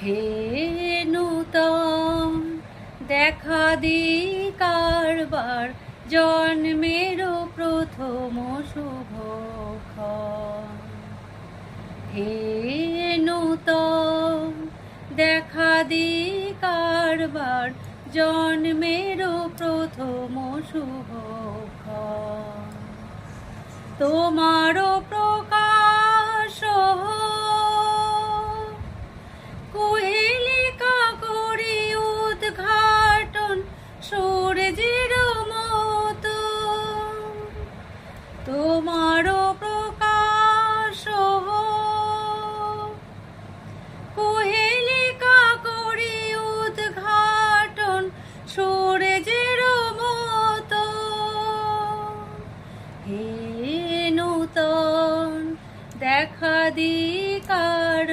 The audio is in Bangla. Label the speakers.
Speaker 1: হে নূতন দেখা দি কারবার জন্মেরও প্রথম শুভক্ষণ। হে নূতন দেখা দি কারবার জন্মেরও প্রথম শুভক্ষণ। তোমারও প্রকাশ কোহেলিকা করি উদ্ঘাটন সূর্যের মতো। তোমারও প্রকাশ কোহেলিকা করি উদ্ঘাটন সূর্যের মতো। হে নূতন দেখা দি